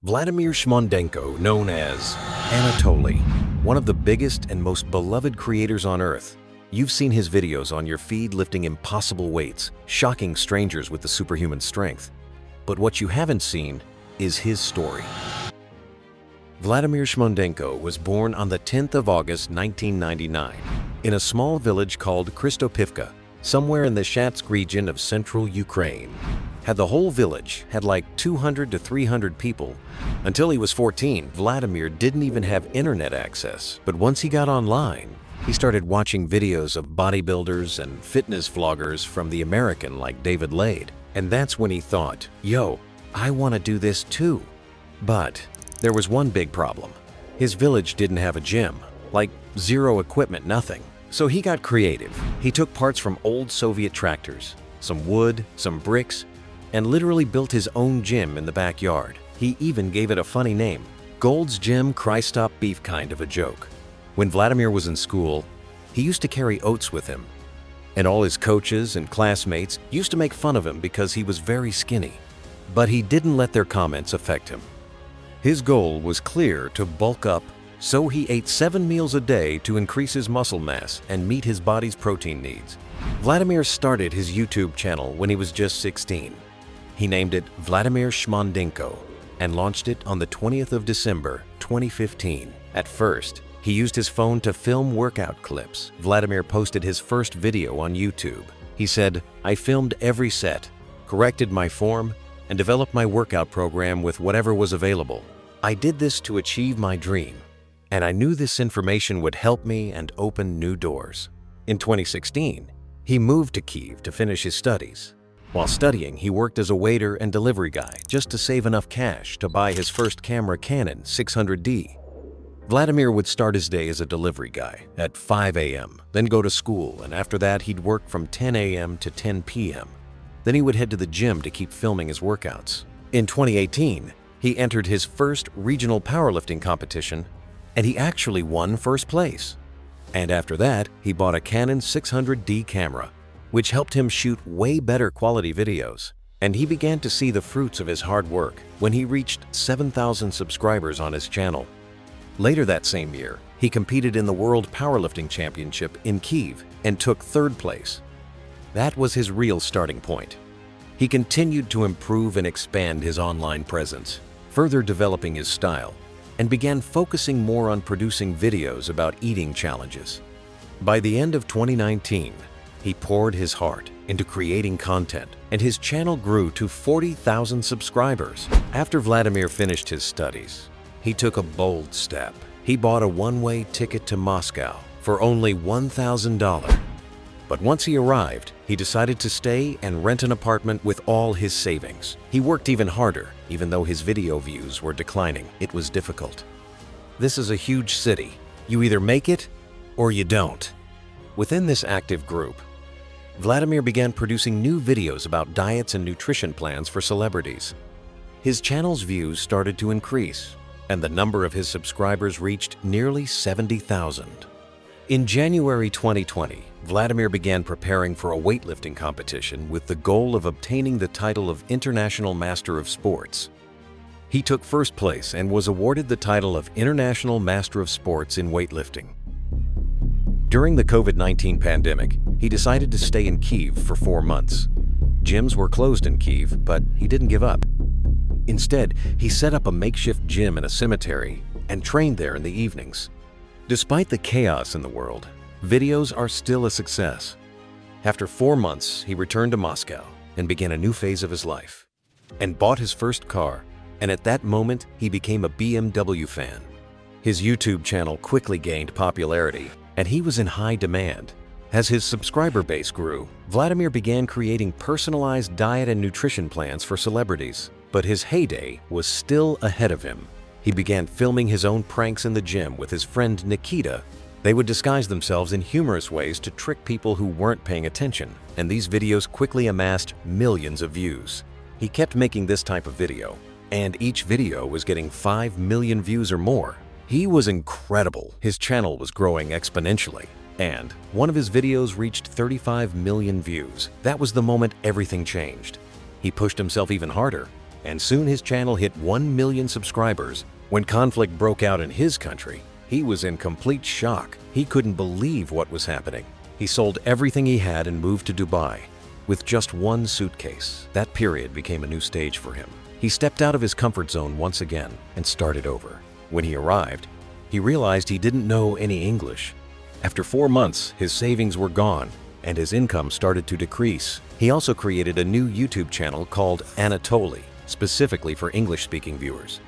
Vladimir Shmondenko, known as Anatoly, one of the biggest and most beloved creators on Earth. You've seen his videos on your feed lifting impossible weights, shocking strangers with the superhuman strength. But what you haven't seen is his story. Vladimir Shmondenko was born on the 10th of August 1999 in a small village called Krystopivka, somewhere in the Shatsk region of central Ukraine. The whole village had like 200 to 300 people. Until he was 14, Vladimir didn't even have internet access. But once he got online, he started watching videos of bodybuilders and fitness vloggers from the American like David Lade. And that's when he thought, yo, I want to do this too. But there was one big problem. His village didn't have a gym, like zero equipment, nothing. So he got creative. He took parts from old Soviet tractors, some wood, some bricks, and literally built his own gym in the backyard. He even gave it a funny name, Gold's Gym Krystop Beef, kind of a joke. When Vladimir was in school, he used to carry oats with him, and all his coaches and classmates used to make fun of him because he was very skinny. But he didn't let their comments affect him. His goal was clear: to bulk up, so he ate 7 meals a day to increase his muscle mass and meet his body's protein needs. Vladimir started his YouTube channel when he was just 16. He named it Vladimir Shmondenko and launched it on the 20th of December, 2015. At first, he used his phone to film workout clips. Vladimir posted his first video on YouTube. He said, "I filmed every set, corrected my form, and developed my workout program with whatever was available. I did this to achieve my dream, and I knew this information would help me and open new doors." In 2016, he moved to Kyiv to finish his studies. While studying, he worked as a waiter and delivery guy just to save enough cash to buy his first camera, Canon 600D. Vladimir would start his day as a delivery guy at 5 a.m., then go to school, and after that he'd work from 10 a.m. to 10 p.m. Then he would head to the gym to keep filming his workouts. In 2018, he entered his first regional powerlifting competition, and he actually won first place. And after that, he bought a Canon 600D camera, which helped him shoot way better quality videos. And he began to see the fruits of his hard work when he reached 7,000 subscribers on his channel. Later that same year, he competed in the World Powerlifting Championship in Kyiv and took 3rd place. That was his real starting point. He continued to improve and expand his online presence, further developing his style, and began focusing more on producing videos about eating challenges. By the end of 2019, he poured his heart into creating content, and his channel grew to 40,000 subscribers. After Vladimir finished his studies, he took a bold step. He bought a one-way ticket to Moscow for only $1,000. But once he arrived, he decided to stay and rent an apartment with all his savings. He worked even harder, even though his video views were declining. It was difficult. This is a huge city. You either make it or you don't. Within this active group, Vladimir began producing new videos about diets and nutrition plans for celebrities. His channel's views started to increase, and the number of his subscribers reached nearly 70,000. In January 2020, Vladimir began preparing for a weightlifting competition with the goal of obtaining the title of International Master of Sports. He took first place and was awarded the title of International Master of Sports in weightlifting. During the COVID-19 pandemic, he decided to stay in Kyiv for 4 months. Gyms were closed in Kyiv, but he didn't give up. Instead, he set up a makeshift gym in a cemetery and trained there in the evenings. Despite the chaos in the world, videos are still a success. After 4 months, he returned to Moscow and began a new phase of his life, and bought his first car, and at that moment, he became a BMW fan. His YouTube channel quickly gained popularity, and he was in high demand. As his subscriber base grew, Vladimir began creating personalized diet and nutrition plans for celebrities. But his heyday was still ahead of him. He began filming his own pranks in the gym with his friend Nikita. They would disguise themselves in humorous ways to trick people who weren't paying attention, and these videos quickly amassed millions of views. He kept making this type of video, and each video was getting 5 million views or more. He was incredible. His channel was growing exponentially, and one of his videos reached 35 million views. That was the moment everything changed. He pushed himself even harder. and soon his channel hit 1 million subscribers. When conflict broke out in his country, he was in complete shock. He couldn't believe what was happening. He sold everything he had and moved to Dubai with just one suitcase. That period became a new stage for him. He stepped out of his comfort zone once again and started over. When he arrived, he realized he didn't know any English. After 4 months, his savings were gone and his income started to decrease. He also created a new YouTube channel called Anatoly, specifically for English-speaking viewers.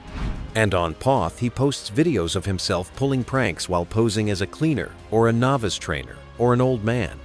And on Poth, he posts videos of himself pulling pranks while posing as a cleaner or a novice trainer or an old man.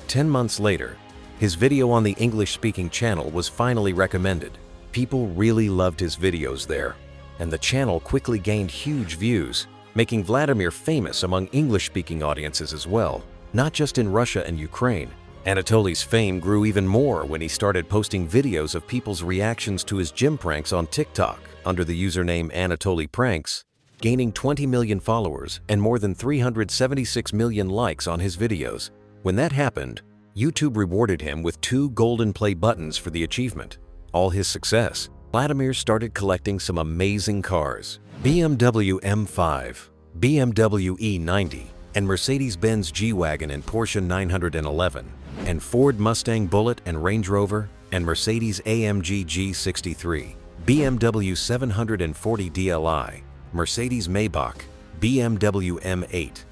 10 months later, his video on the English-speaking channel was finally recommended. People really loved his videos there, and the channel quickly gained huge views, making Vladimir famous among English-speaking audiences as well, not just in Russia and Ukraine. Anatoly's fame grew even more when he started posting videos of people's reactions to his gym pranks on TikTok under the username Anatoly Pranks, gaining 20 million followers and more than 376 million likes on his videos. When that happened, YouTube rewarded him with 2 golden play buttons for the achievement. All his success, Vladimir started collecting some amazing cars: BMW M5, BMW E90, and Mercedes-Benz G-Wagon and Porsche 911, and Ford Mustang Bullitt and Range Rover, and Mercedes AMG G63, BMW 740 DLI, Mercedes Maybach, BMW M8.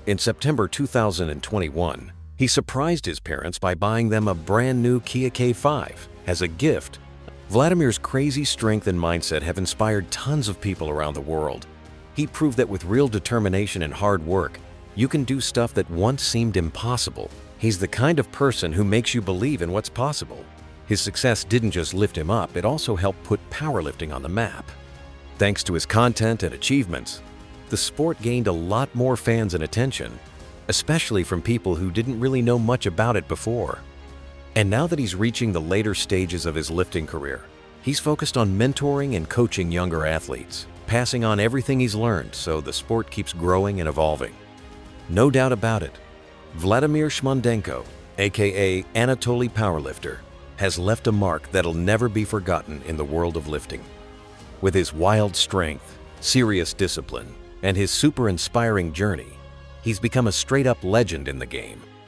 In September 2021, he surprised his parents by buying them a brand new Kia K5 as a gift. Vladimir's crazy strength and mindset have inspired tons of people around the world. He proved that with real determination and hard work, you can do stuff that once seemed impossible. He's the kind of person who makes you believe in what's possible. His success didn't just lift him up, it also helped put powerlifting on the map. Thanks to his content and achievements, the sport gained a lot more fans and attention, especially from people who didn't really know much about it before. And now that he's reaching the later stages of his lifting career, he's focused on mentoring and coaching younger athletes, passing on everything he's learned so the sport keeps growing and evolving. No doubt about it, Vladimir Shmondenko, aka Anatoly Powerlifter, has left a mark that'll never be forgotten in the world of lifting. With his wild strength, serious discipline, and his super inspiring journey, he's become a straight-up legend in the game.